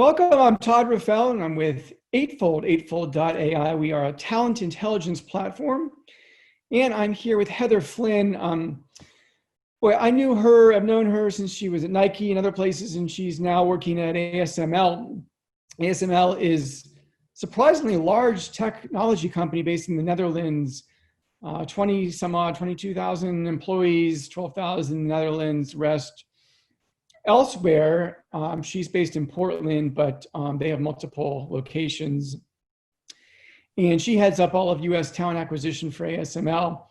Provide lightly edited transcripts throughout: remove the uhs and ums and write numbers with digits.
Welcome, I'm Todd Raffel, and I'm with Eightfold.ai. We are a talent intelligence platform, and I'm here with Heather Flynn. I've known her since she was at Nike and other places, and she's now working at ASML. ASML is surprisingly large technology company based in the Netherlands, 22,000 employees, 12,000 in the Netherlands, rest elsewhere. She's based in Portland, but they have multiple locations. And she heads up all of US talent acquisition for ASML,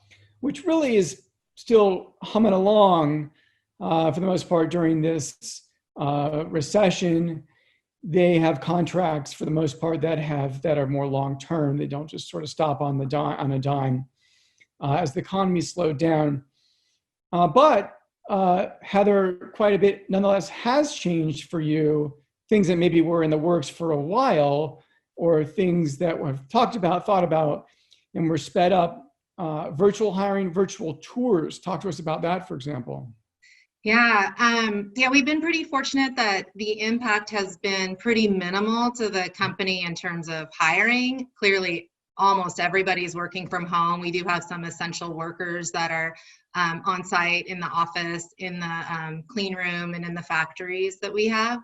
which really is still humming along for the most part during this recession. They have contracts for the most part that are more long-term. They don't just sort of stop on a dime as the economy slowed down. But Heather, quite a bit nonetheless has changed for you, things that maybe were in the works for a while, or things that we've talked about, thought about, and were sped up. Virtual hiring, virtual tours. Talk to us about that, for example. Yeah, we've been pretty fortunate that the impact has been pretty minimal to the company in terms of hiring. Clearly, almost everybody's working from home. We do have some essential workers that are on site in the office, in the clean room, and in the factories that we have.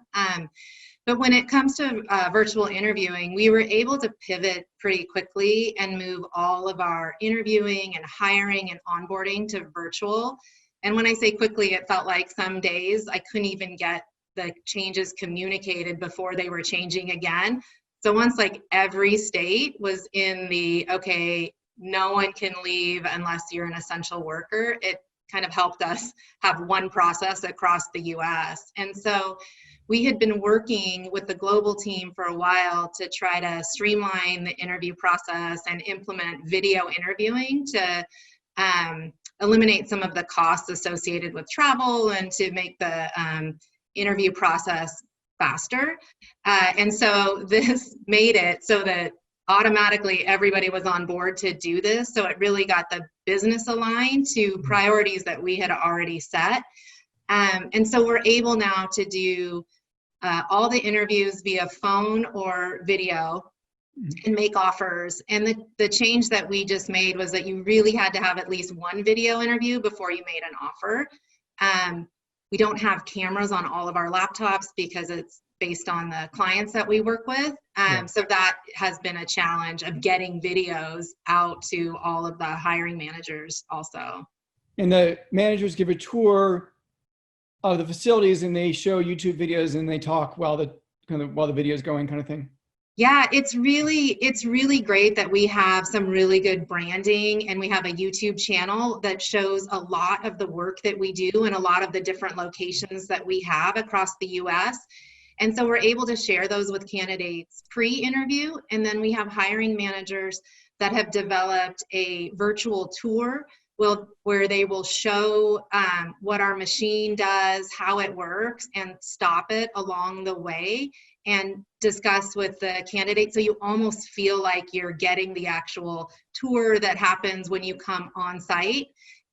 But when it comes to virtual interviewing, we were able to pivot pretty quickly and move all of our interviewing and hiring and onboarding to virtual. And when I say quickly, it felt like some days I couldn't even get the changes communicated before they were changing again. So once like every state was in the, okay, no one can leave unless you're an essential worker, it kind of helped us have one process across the US. And so we had been working with the global team for a while to try to streamline the interview process and implement video interviewing to eliminate some of the costs associated with travel and to make the interview process faster. And so this made it so that automatically everybody was on board to do this. So it really got the business aligned to priorities that we had already set. And so we're able now to do all the interviews via phone or video and make offers. And the change that we just made was that you really had to have at least one video interview before you made an offer. We don't have cameras on all of our laptops because it's based on the clients that we work with. So that has been a challenge of getting videos out to all of the hiring managers also. And the managers give a tour of the facilities and they show YouTube videos and they talk while the video is going, kind of thing. Yeah, it's really great that we have some really good branding and we have a YouTube channel that shows a lot of the work that we do and a lot of the different locations that we have across the US. And so we're able to share those with candidates pre-interview. And then we have hiring managers that have developed a virtual tour where they will show what our machine does, how it works, and stop it along the way and discuss with the candidate. So you almost feel like you're getting the actual tour that happens when you come on site.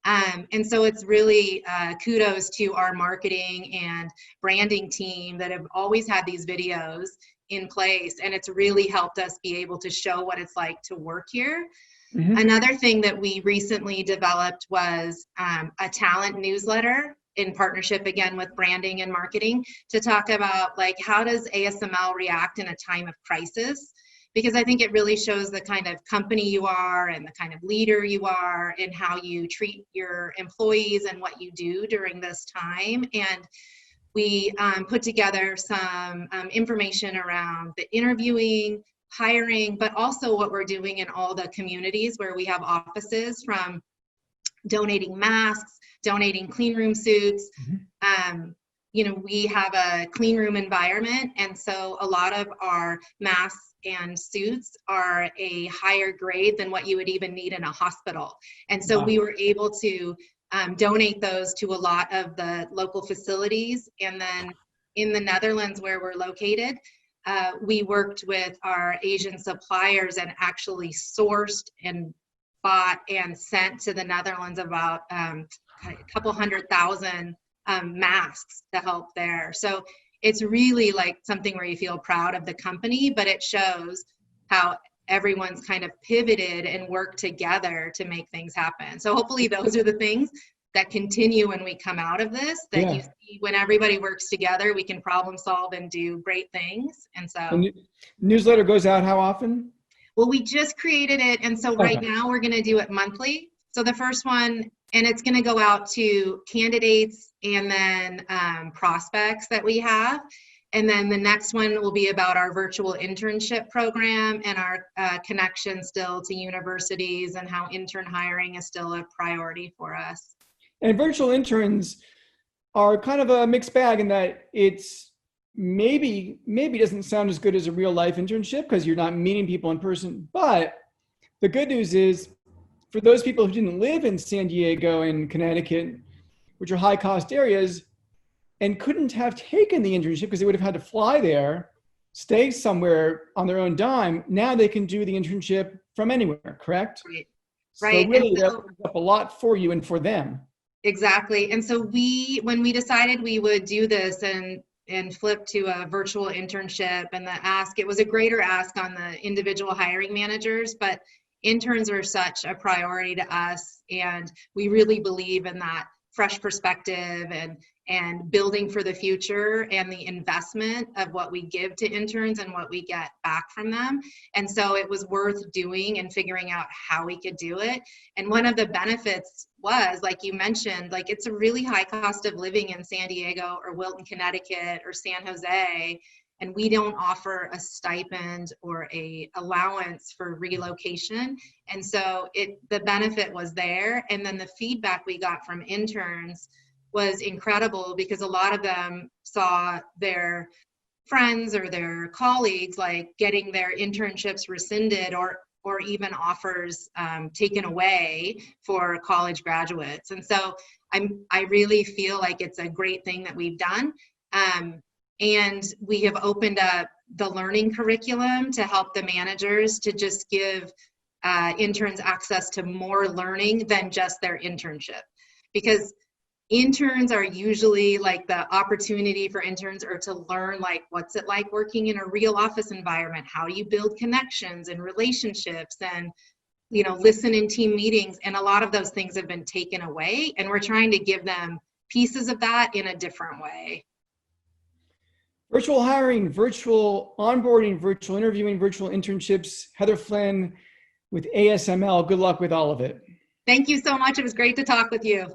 And so it's really kudos to our marketing and branding team that have always had these videos in place. And it's really helped us be able to show what it's like to work here. Mm-hmm. Another thing that we recently developed was a talent newsletter in partnership again with branding and marketing to talk about like how does ASML react in a time of crisis, because I think it really shows the kind of company you are and the kind of leader you are and how you treat your employees and what you do during this time. And we put together some information around the interviewing, hiring, but also what we're doing in all the communities where we have offices, from donating masks, donating clean room suits. Mm-hmm. We have a clean room environment, and so a lot of our masks and suits are a higher grade than what you would even need in a hospital. And so we were able to donate those to a lot of the local facilities. And then in the Netherlands where we're located, we worked with our Asian suppliers and actually sourced and bought and sent to the Netherlands about a couple 100,000 masks to help there. So it's really like something where you feel proud of the company, but it shows how everyone's kind of pivoted and worked together to make things happen. So hopefully those are the things that continue when we come out of this, that you see when everybody works together, we can problem solve and do great things. And so The newsletter goes out how often? well, we just created it. And so right Okay. now we're going to do it monthly. So the first one, and it's going to go out to candidates and then prospects that we have. And then the next one will be about our virtual internship program and our connection still to universities and how intern hiring is still a priority for us. And virtual interns are kind of a mixed bag in that it's maybe doesn't sound as good as a real life internship because you're not meeting people in person. But the good news is for those people who didn't live in San Diego and Connecticut, which are high cost areas, and couldn't have taken the internship because they would have had to fly there, stay somewhere on their own dime, now they can do the internship from anywhere, correct? Right. So Right. really that opens up a lot for you and for them. Exactly. And so when we decided we would do this and flip to a virtual internship, and the ask, it was a greater ask on the individual hiring managers, but interns are such a priority to us. And we really believe in that fresh perspective and building for the future and the investment of what we give to interns and what we get back from them. And so it was worth doing and figuring out how we could do it. And one of the benefits was, like you mentioned, like it's a really high cost of living in San Diego or Wilton, Connecticut or San Jose. And we don't offer a stipend or a allowance for relocation. And so the benefit was there. And then the feedback we got from interns was incredible because a lot of them saw their friends or their colleagues like getting their internships rescinded or even offers taken away for college graduates. And so I really feel like it's a great thing that we've done. And we have opened up the learning curriculum to help the managers to just give interns access to more learning than just their internship. Because interns are usually like the opportunity for interns are to learn like what's it like working in a real office environment, how do you build connections and relationships and listen in team meetings, and a lot of those things have been taken away, and we're trying to give them pieces of that in a different way. Virtual hiring, virtual onboarding, virtual interviewing, virtual internships. Heather Flynn with ASML. Good luck with all of it. Thank you so much. It was great to talk with you.